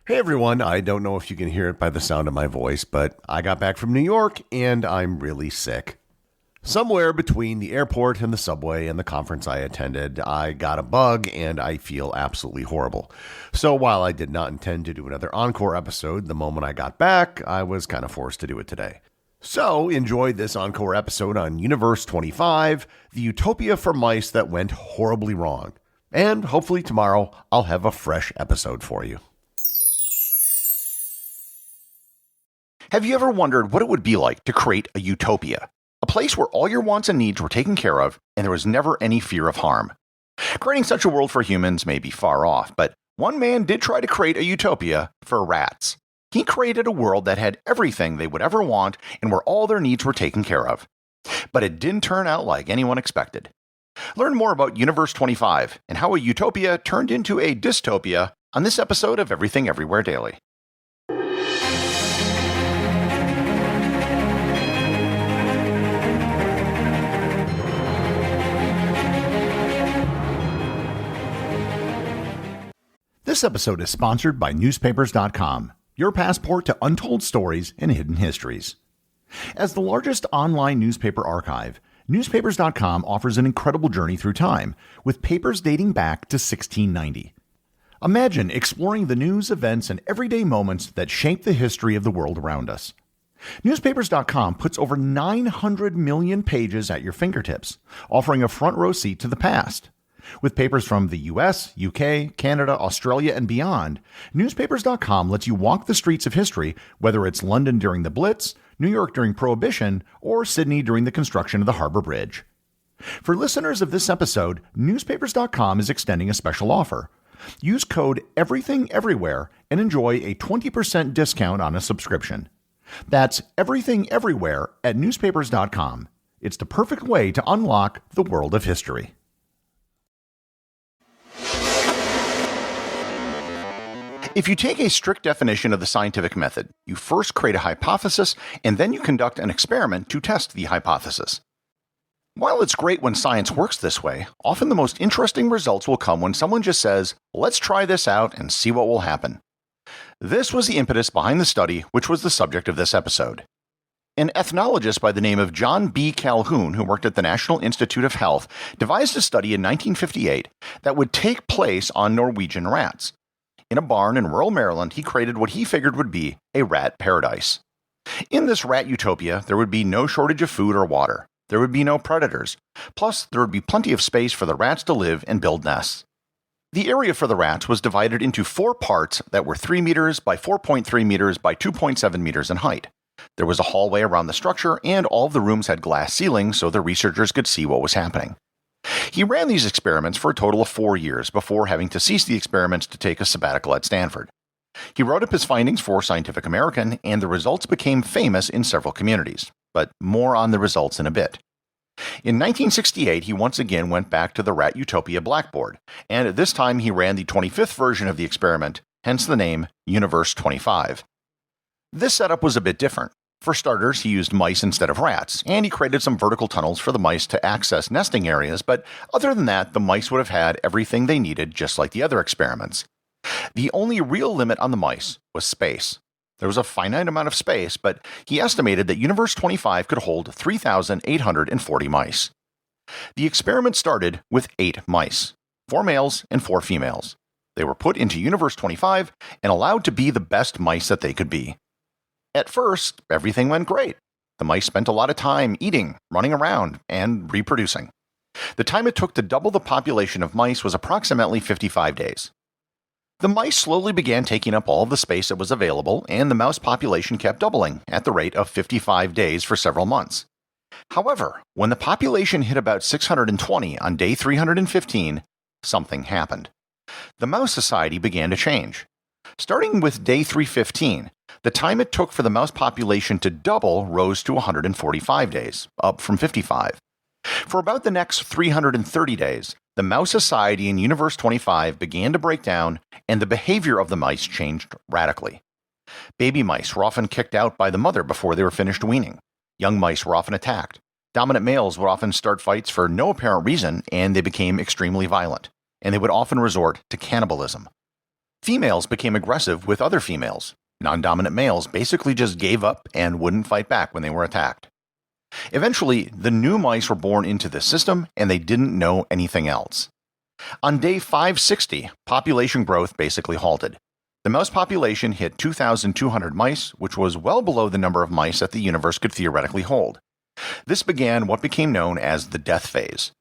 Hey everyone, I don't know if you can hear it by the sound of my voice, but I got back from New York and I'm really sick. Somewhere between the airport and the subway and the conference I attended, I got a bug and I feel absolutely horrible. So while I did not intend to do another Encore episode the moment I got back, I was kind of forced to do it today. So enjoy this Encore episode on Universe 25, the utopia for mice that went horribly wrong. And hopefully tomorrow I'll have a fresh episode for you. Have you ever wondered what it would be like to create a utopia? A place where all your wants and needs were taken care of and there was never any fear of harm. Creating such a world for humans may be far off, but one man did try to create a utopia for rats. He created a world that had everything they would ever want and where all their needs were taken care of. But it didn't turn out like anyone expected. Learn more about Universe 25 and how a utopia turned into a dystopia on this episode of Everything Everywhere Daily. This episode is sponsored by Newspapers.com, your passport to untold stories and hidden histories. As the largest online newspaper archive, Newspapers.com offers an incredible journey through time, with papers dating back to 1690. Imagine exploring the news, events, and everyday moments that shape the history of the world around us. Newspapers.com puts over 900 million pages at your fingertips, offering a front row seat to the past. With papers from the US, UK, Canada, Australia, and beyond, Newspapers.com lets you walk the streets of history, whether it's London during the Blitz, New York during Prohibition, or Sydney during the construction of the Harbor Bridge. For listeners of this episode, Newspapers.com is extending a special offer. Use code EVERYTHINGEVERYWHERE and enjoy a 20% discount on a subscription. That's Everything Everywhere at Newspapers.com. It's the perfect way to unlock the world of history. If you take a strict definition of the scientific method, you first create a hypothesis and then you conduct an experiment to test the hypothesis. While it's great when science works this way, often the most interesting results will come when someone just says, "Let's try this out and see what will happen." This was the impetus behind the study, which was the subject of this episode. An ethnologist by the name of John B. Calhoun, who worked at the National Institute of Health, devised a study in 1958 that would take place on Norwegian rats. In a barn in rural Maryland, he created what he figured would be a rat paradise. In this rat utopia, there would be no shortage of food or water. There would be no predators. Plus, there would be plenty of space for the rats to live and build nests. The area for the rats was divided into 4 parts that were 3 meters by 4.3 meters by 2.7 meters in height. There was a hallway around the structure, and all of the rooms had glass ceilings so the researchers could see what was happening. He ran these experiments for a total of 4 years before having to cease the experiments to take a sabbatical at Stanford. He wrote up his findings for Scientific American, and the results became famous in several communities, but more on the results in a bit. In 1968, he once again went back to the Rat Utopia blackboard, and this time he ran the 25th version of the experiment, hence the name Universe 25. This setup was a bit different. For starters, he used mice instead of rats, and he created some vertical tunnels for the mice to access nesting areas, but other than that, the mice would have had everything they needed just like the other experiments. The only real limit on the mice was space. There was a finite amount of space, but he estimated that Universe 25 could hold 3,840 mice. The experiment started with 8 mice, 4 males and 4 females. They were put into Universe 25 and allowed to be the best mice that they could be. At first, everything went great. The mice spent a lot of time eating, running around, and reproducing. The time it took to double the population of mice was approximately 55 days. The mice slowly began taking up all of the space that was available, and the mouse population kept doubling at the rate of 55 days for several months. However, when the population hit about 620 on day 315, something happened. The mouse society began to change. Starting with day 315, the time it took for the mouse population to double rose to 145 days, up from 55. For about the next 330 days, the mouse society in Universe 25 began to break down, and the behavior of the mice changed radically. Baby mice were often kicked out by the mother before they were finished weaning. Young mice were often attacked. Dominant males would often start fights for no apparent reason, and they became extremely violent, and they would often resort to cannibalism. Females became aggressive with other females. Non-dominant males basically just gave up and wouldn't fight back when they were attacked. Eventually, the new mice were born into this system, and they didn't know anything else. On day 560, population growth basically halted. The mouse population hit 2,200 mice, which was well below the number of mice that the universe could theoretically hold. This began what became known as the death phase.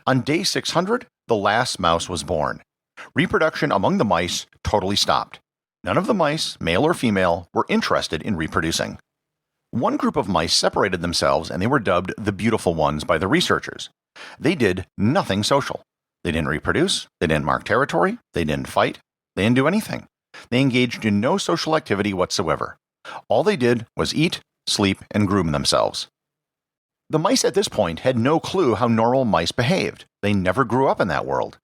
On day 600, the last mouse was born. Reproduction among the mice totally stopped. None of the mice, male or female, were interested in reproducing. One group of mice separated themselves, and they were dubbed the beautiful ones by the researchers. They did nothing social. They didn't reproduce, they didn't mark territory, they didn't fight, they didn't do anything. They engaged in no social activity whatsoever. All they did was eat, sleep, and groom themselves. The mice at this point had no clue how normal mice behaved. They never grew up in that world.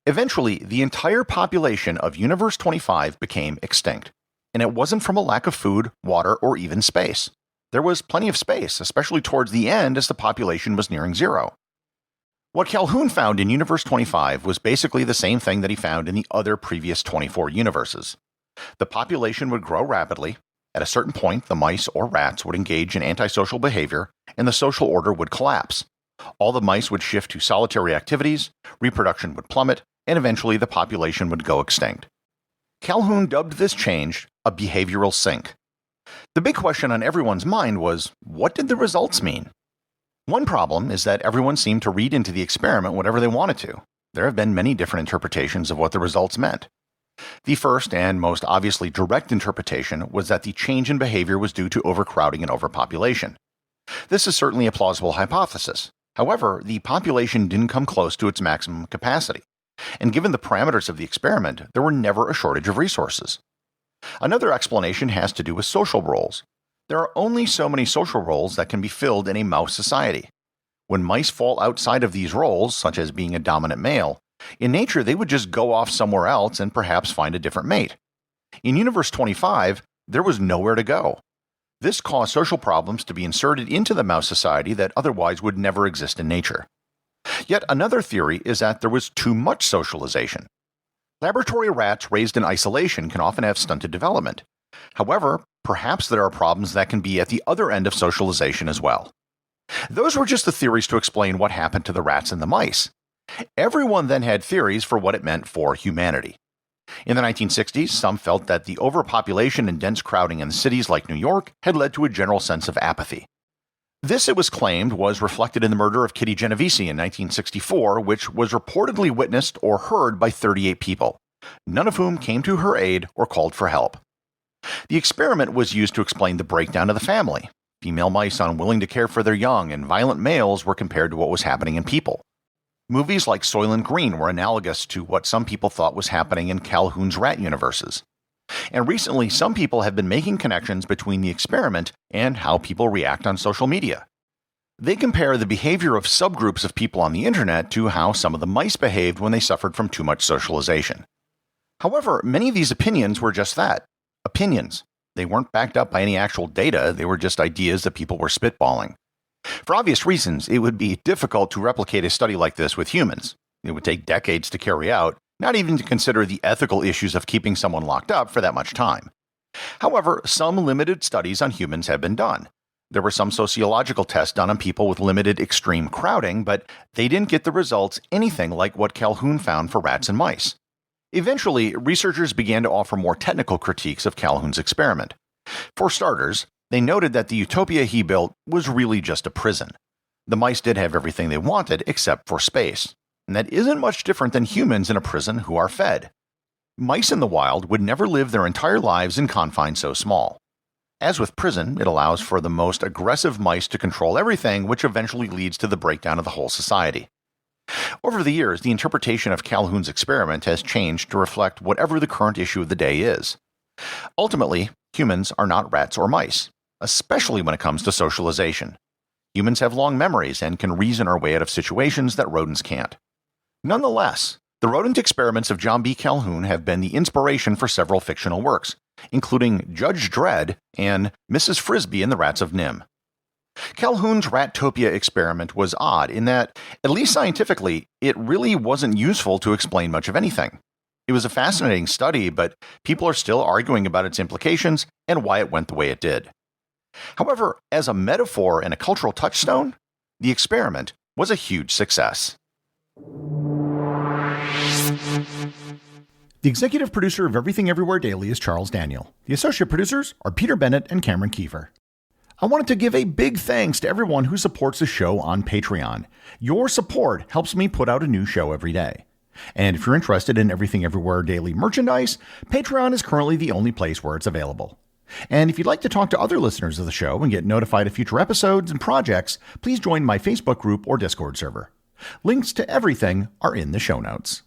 Eventually, the entire population of Universe 25 became extinct. And it wasn't from a lack of food, water, or even space. There was plenty of space, especially towards the end as the population was nearing zero. What Calhoun found in Universe 25 was basically the same thing that he found in the other previous 24 universes. The population would grow rapidly. At a certain point, the mice or rats would engage in antisocial behavior, and the social order would collapse. All the mice would shift to solitary activities, reproduction would plummet, and eventually the population would go extinct. Calhoun dubbed this change a behavioral sink. The big question on everyone's mind was, what did the results mean? One problem is that everyone seemed to read into the experiment whatever they wanted to. There have been many different interpretations of what the results meant. The first and most obviously direct interpretation was that the change in behavior was due to overcrowding and overpopulation. This is certainly a plausible hypothesis. However, the population didn't come close to its maximum capacity, and given the parameters of the experiment, there were never a shortage of resources. Another explanation has to do with social roles. There are only so many social roles that can be filled in a mouse society. When mice fall outside of these roles, such as being a dominant male, in nature they would just go off somewhere else and perhaps find a different mate. In Universe 25, there was nowhere to go. This caused social problems to be inserted into the mouse society that otherwise would never exist in nature. Yet another theory is that there was too much socialization. Laboratory rats raised in isolation can often have stunted development. However, perhaps there are problems that can be at the other end of socialization as well. Those were just the theories to explain what happened to the rats and the mice. Everyone then had theories for what it meant for humanity. In the 1960s, some felt that the overpopulation and dense crowding in cities like New York had led to a general sense of apathy. This, it was claimed, was reflected in the murder of Kitty Genovese in 1964, which was reportedly witnessed or heard by 38 people, none of whom came to her aid or called for help. The experiment was used to explain the breakdown of the family. Female mice unwilling to care for their young and violent males were compared to what was happening in people. Movies like Soylent Green were analogous to what some people thought was happening in Calhoun's rat universes. And recently, some people have been making connections between the experiment and how people react on social media. They compare the behavior of subgroups of people on the internet to how some of the mice behaved when they suffered from too much socialization. However, many of these opinions were just that, opinions. They weren't backed up by any actual data, they were just ideas that people were spitballing. For obvious reasons, it would be difficult to replicate a study like this with humans. It would take decades to carry out, not even to consider the ethical issues of keeping someone locked up for that much time. However, some limited studies on humans have been done. There were some sociological tests done on people with limited extreme crowding, but they didn't get the results anything like what Calhoun found for rats and mice. Eventually, researchers began to offer more technical critiques of Calhoun's experiment. For starters, they noted that the utopia he built was really just a prison. The mice did have everything they wanted except for space, and that isn't much different than humans in a prison who are fed. Mice in the wild would never live their entire lives in confines so small. As with prison, it allows for the most aggressive mice to control everything, which eventually leads to the breakdown of the whole society. Over the years, the interpretation of Calhoun's experiment has changed to reflect whatever the current issue of the day is. Ultimately, humans are not rats or mice, especially when it comes to socialization. Humans have long memories and can reason our way out of situations that rodents can't. Nonetheless, the rodent experiments of John B. Calhoun have been the inspiration for several fictional works, including Judge Dredd and Mrs. Frisbee and the Rats of Nim. Calhoun's Ratopia experiment was odd in that, at least scientifically, it really wasn't useful to explain much of anything. It was a fascinating study, but people are still arguing about its implications and why it went the way it did. However, as a metaphor and a cultural touchstone, the experiment was a huge success. The executive producer of Everything Everywhere Daily is Charles Daniel. The associate producers are Peter Bennett and Cameron Kieffer. I wanted to give a big thanks to everyone who supports the show on Patreon. Your support helps me put out a new show every day. And if you're interested in Everything Everywhere Daily merchandise, Patreon is currently the only place where it's available. And if you'd like to talk to other listeners of the show and get notified of future episodes and projects, please join my Facebook group or Discord server. Links to everything are in the show notes.